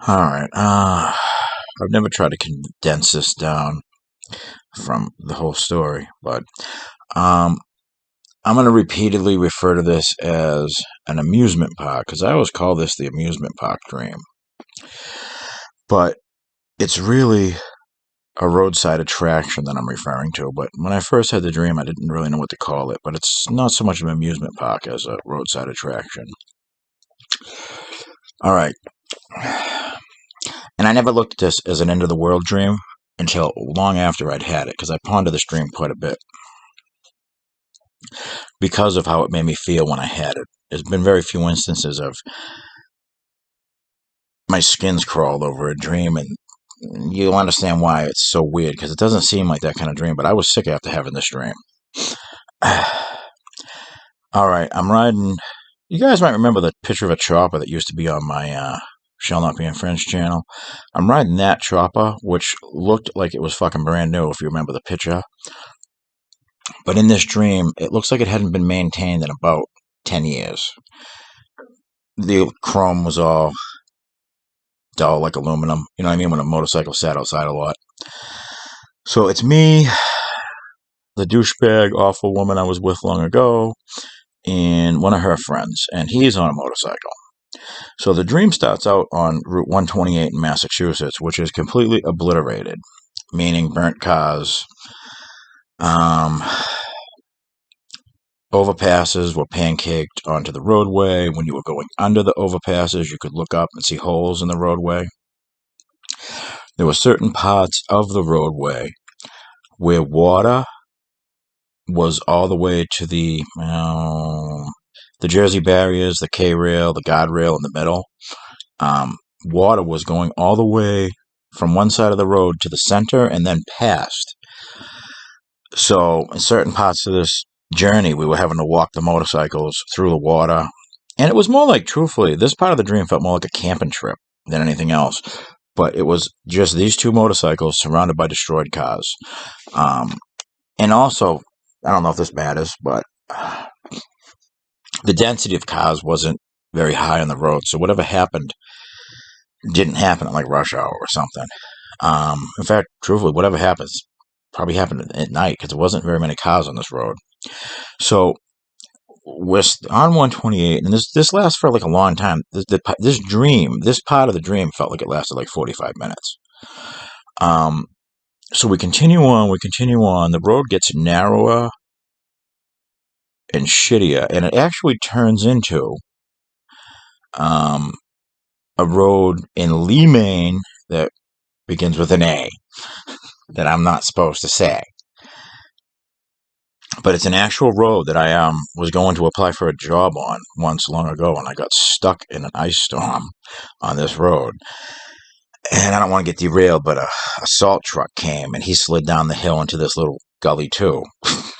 All right. I've never tried to condense this down from the whole story, but um, I'm going to repeatedly refer to this as an amusement park because I always call this the amusement park dream. But it's really a roadside attraction that I'm referring to. But when I first had the dream, I didn't really know what to call it. But it's not so much of an amusement park as a roadside attraction. All right. And I never looked at this as an end of the world dream until long after I'd had it because I pondered this dream quite a bit because of how it made me feel when I had it. There's been very few instances of my skin's crawled over a dream, and you'll understand why it's so weird because it doesn't seem like that kind of dream, but I was sick after having this dream. All right, I'm riding. You guys might remember the picture of a chopper that used to be on my Shall Not Be in French channel. I'm riding that chopper, which looked like it was fucking brand new, if you remember the picture. But in this dream, it looks like it hadn't been maintained in about 10 years. The chrome was all dull like aluminum. You know what I mean? When a motorcycle sat outside a lot. So it's me, the douchebag, awful woman I was with long ago, and one of her friends, and he's on a motorcycle. So the dream starts out on Route 128 in Massachusetts, which is completely obliterated, meaning burnt cars. Overpasses were pancaked onto the roadway. When you were going under the overpasses, you could look up and see holes in the roadway. There were certain parts of the roadway where water was all the way to the Jersey barriers, the K-rail, the guardrail in the middle. Water was going all the way from one side of the road to the center and then past. So in certain parts of this journey, we were having to walk the motorcycles through the water. And it was more like, truthfully, this part of the dream felt more like a camping trip than anything else. But it was just these two motorcycles surrounded by destroyed cars. And also, I don't know if this matters, but the density of cars wasn't very high on the road. So whatever happened didn't happen at like rush hour or something. In fact, truthfully, whatever happens probably happened at night because there wasn't very many cars on this road. So we're on 128, and this lasts for like a long time. This dream, this part of the dream felt like it lasted like 45 minutes. So we continue on. The road gets narrower and shittier, and it actually turns into a road in Lee, Maine that begins with an A that I'm not supposed to say. But it's an actual road that I was going to apply for a job on once long ago, and I got stuck in an ice storm on this road. And I don't want to get derailed, but a salt truck came, and he slid down the hill into this little gully too.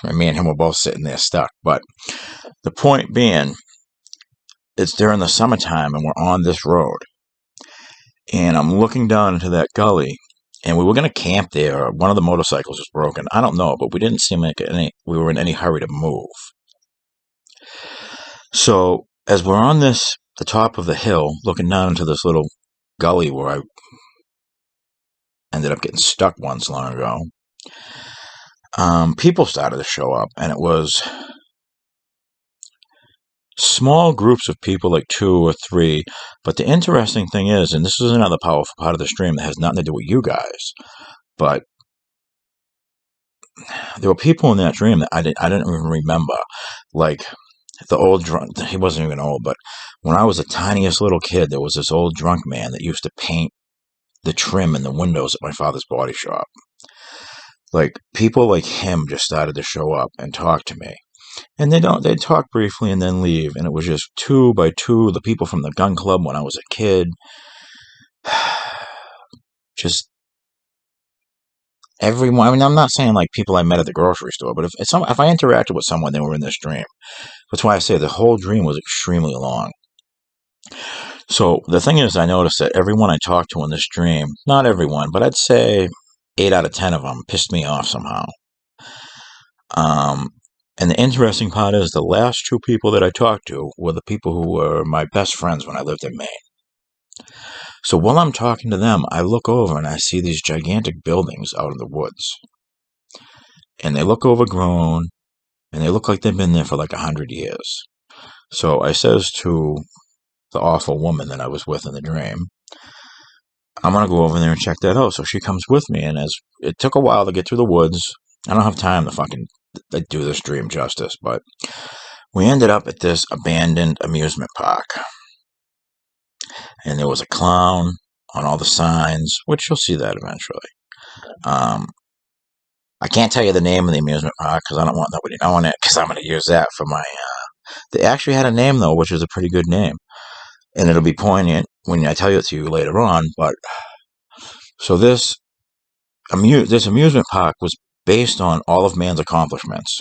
And me and him were both sitting there stuck. But the point being, it's during the summertime, and we're on this road. And I'm looking down into that gully, and we were going to camp there. One of the motorcycles was broken. I don't know, but we didn't seem like we were in any hurry to move. So as we're on the top of the hill, looking down into this little gully where I ended up getting stuck once long ago, people started to show up, and it was small groups of people, like 2 or 3. But the interesting thing is, and this is another powerful part of the stream that has nothing to do with you guys, but there were people in that dream that I didn't even remember. Like the old drunk, he wasn't even old, but when I was the tiniest little kid, there was this old drunk man that used to paint the trim in the windows at my father's body shop. Like people like him just started to show up and talk to me. And they'd talk briefly and then leave. And it was just 2 by 2, the people from the gun club when I was a kid. Just everyone. I mean, I'm not saying like people I met at the grocery store, but if I interacted with someone, they were in this dream. That's why I say the whole dream was extremely long. So the thing is, I noticed that everyone I talked to in this dream, not everyone, but I'd say 8 out of 10 of them pissed me off somehow. And the interesting part is the last 2 people that I talked to were the people who were my best friends when I lived in Maine. So while I'm talking to them, I look over and I see these gigantic buildings out in the woods. And they look overgrown, and they look like they've been there for like 100 years. So I says to the awful woman that I was with in the dream, I'm gonna go over there and check that out. So she comes with me, and as it took a while to get through the woods, I don't have time to fucking do this dream justice, but we ended up at this abandoned amusement park, and there was a clown on all the signs, which you'll see that eventually. Um, I can't tell you the name of the amusement park because I don't want nobody knowing it because I'm going to use that for my. They actually had a name though, which is a pretty good name, and it'll be poignant when I tell it to you later on. But so this amusement park was based on all of man's accomplishments,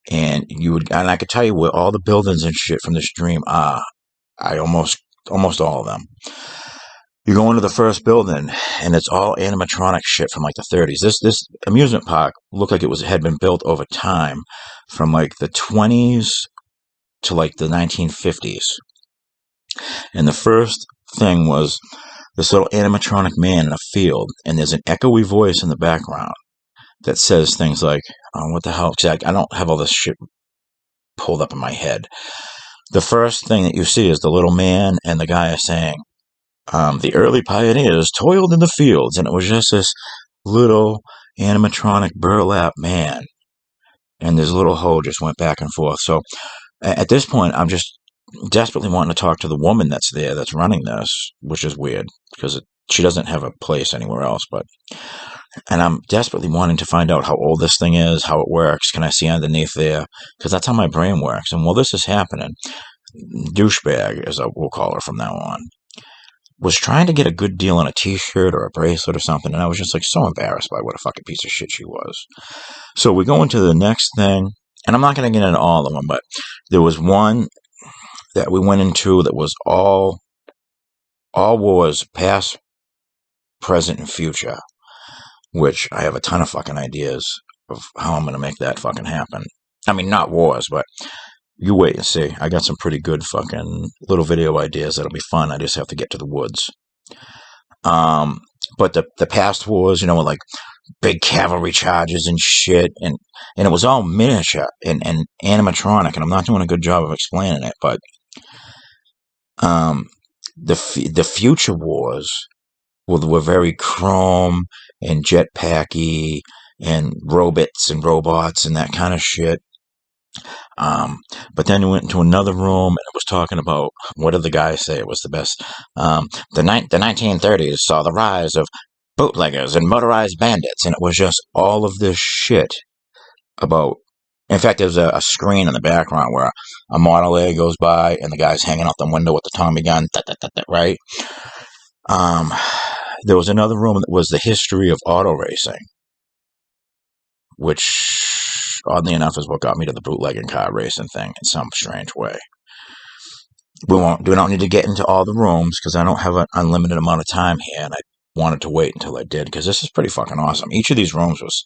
and I could tell you where all the buildings and shit from this dream are. I almost all of them. You go into the first building, and it's all animatronic shit from like the 30s. This amusement park looked like had been built over time, from like the 20s to like the 1950s. And the first thing was this little animatronic man in a field, and there's an echoey voice in the background that says things like, oh, "What the hell?" I don't have all this shit pulled up in my head. The first thing that you see is the little man and the guy are saying, the early pioneers toiled in the fields, and it was just this little animatronic burlap man, and this little hoe just went back and forth. So at this point, I'm just desperately wanting to talk to the woman that's there, that's running this, which is weird because she doesn't have a place anywhere else. And I'm desperately wanting to find out how old this thing is, how it works. Can I see underneath there? Because that's how my brain works. And while this is happening, douchebag, as we'll call her from now on, was trying to get a good deal on a t-shirt or a bracelet or something, and I was just like so embarrassed by what a fucking piece of shit she was. So we go into the next thing, and I'm not going to get into all of them, but there was one that we went into that was all wars, past, present, and future, which I have a ton of fucking ideas of how I'm going to make that fucking happen. I mean, not wars, but you wait and see. I got some pretty good fucking little video ideas that'll be fun. I just have to get to the woods. But the past wars, like big cavalry charges and shit, and it was all miniature and animatronic, and I'm not doing a good job of explaining it, but the future wars were very chrome and jetpacky and robots and that kind of shit. But then we went into another room and it was talking about, what did the guy say it was the best? The 1930s saw the rise of bootleggers and motorized bandits, and it was just all of this shit about. In fact, there's a screen in the background where a Model A goes by and the guy's hanging out the window with the Tommy gun, right? There was another room that was the history of auto racing, which, oddly enough, is what got me to the bootlegging car racing thing in some strange way. We don't need to get into all the rooms because I don't have an unlimited amount of time here, and I wanted to wait until I did because this is pretty fucking awesome. Each of these rooms was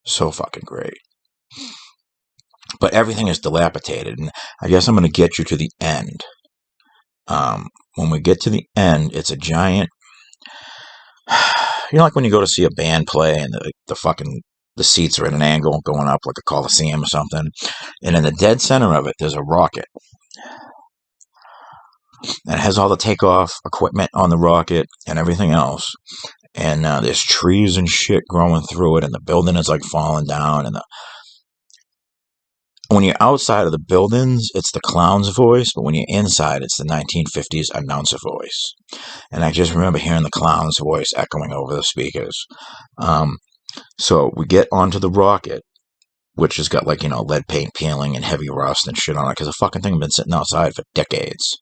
so fucking great. But everything is dilapidated, and I guess I'm going to get you to the end. When we get to the end, it's a giant. Like when you go to see a band play and the seats are at an angle going up like a Coliseum or something, and in the dead center of it, there's a rocket. And it has all the takeoff equipment on the rocket and everything else. And there's trees and shit growing through it, and the building is like falling down, and when you're outside of the buildings, it's the clown's voice, but when you're inside, it's the 1950s announcer voice. And I just remember hearing the clown's voice echoing over the speakers. So we get onto the rocket, which has got lead paint peeling and heavy rust and shit on it, because the fucking thing has been sitting outside for decades.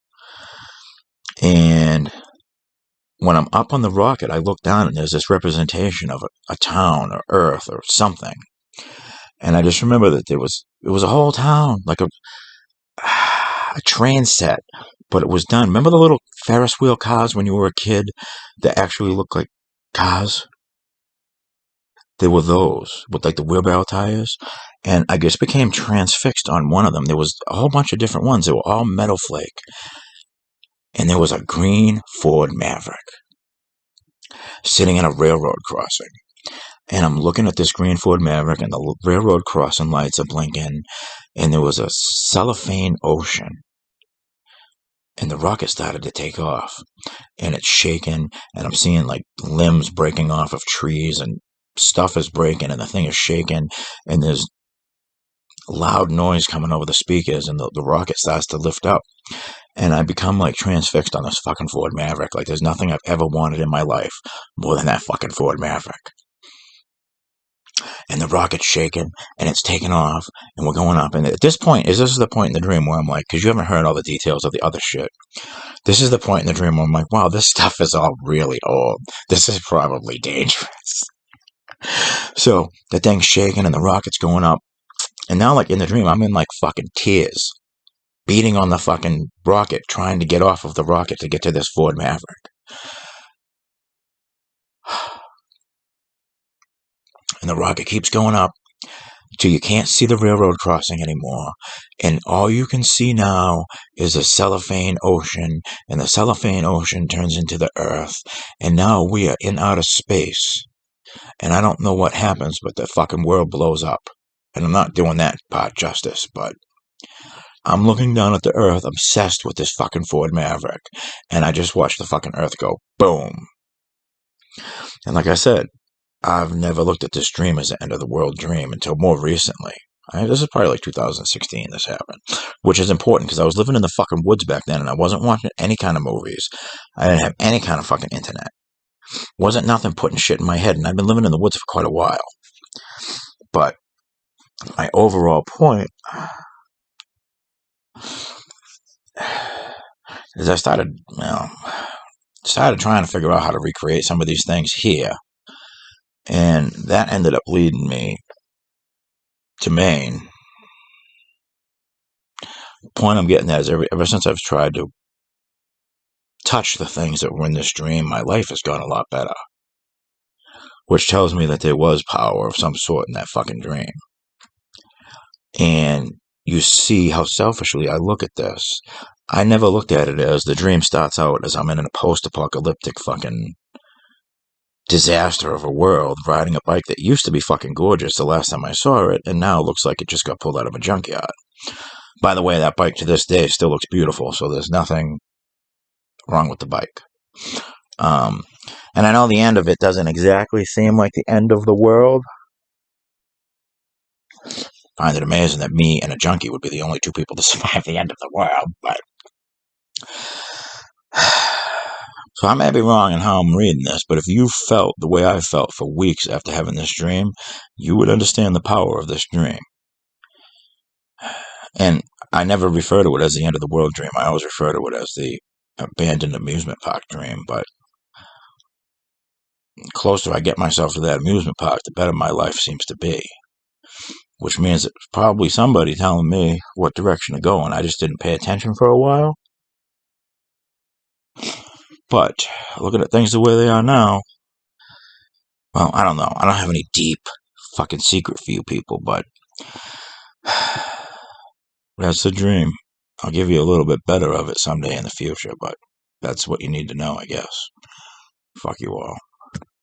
And when I'm up on the rocket, I look down and there's this representation of a town or Earth or something. And I just remember that it was a whole town, like a train set, but it was done. Remember the little Ferris wheel cars when you were a kid that actually looked like cars? There were those with like the wheelbarrow tires, and I just became transfixed on one of them. There was a whole bunch of different ones. They were all metal flake, and there was a green Ford Maverick sitting in a railroad crossing. And I'm looking at this green Ford Maverick, and the railroad crossing lights are blinking, and there was a cellophane ocean, and the rocket started to take off, and it's shaking, and I'm seeing like limbs breaking off of trees, and stuff is breaking, and the thing is shaking, and there's loud noise coming over the speakers, and the rocket starts to lift up, and I become like transfixed on this fucking Ford Maverick. Like there's nothing I've ever wanted in my life more than that fucking Ford Maverick. And the rocket's shaking, and it's taking off, and we're going up. And at this point, this is the point in the dream where I'm like, because you haven't heard all the details of the other shit. This is the point in the dream where I'm like, wow, this stuff is all really old. This is probably dangerous. So the thing's shaking, and the rocket's going up. And now, like in the dream, I'm in like fucking tears, beating on the fucking rocket, trying to get off of the rocket to get to this Ford Maverick. And the rocket keeps going up till you can't see the railroad crossing anymore. And all you can see now is a cellophane ocean, and the cellophane ocean turns into the earth. And now we are in outer space. And I don't know what happens, but the fucking world blows up. And I'm not doing that part justice, but I'm looking down at the earth, obsessed with this fucking Ford Maverick. And I just watched the fucking earth go boom. And like I said, I've never looked at this dream as an end of the world dream until more recently. This is probably like 2016 this happened, which is important because I was living in the fucking woods back then, and I wasn't watching any kind of movies. I didn't have any kind of fucking internet. Wasn't nothing putting shit in my head, and I've been living in the woods for quite a while. But my overall point is I started trying to figure out how to recreate some of these things here. And that ended up leading me to Maine. The point I'm getting at is ever since I've tried to touch the things that were in this dream, my life has gone a lot better. Which tells me that there was power of some sort in that fucking dream. And you see how selfishly I look at this. I never looked at it as the dream starts out as I'm in a post-apocalyptic fucking disaster of a world, riding a bike that used to be fucking gorgeous the last time I saw it, and now looks like it just got pulled out of a junkyard. By the way, that bike to this day still looks beautiful, so there's nothing wrong with the bike. And I know the end of it doesn't exactly seem like the end of the world. I find it amazing that me and a junkie would be the only two people to survive the end of the world, but so I may be wrong in how I'm reading this, but if you felt the way I felt for weeks after having this dream, you would understand the power of this dream. And I never refer to it as the end of the world dream. I always refer to it as the abandoned amusement park dream, but the closer I get myself to that amusement park, the better my life seems to be. Which means it's probably somebody telling me what direction to go, and I just didn't pay attention for a while. But looking at things the way they are now, well, I don't know. I don't have any deep fucking secret for you people, but that's the dream. I'll give you a little bit better of it someday in the future, but that's what you need to know, I guess. Fuck you all.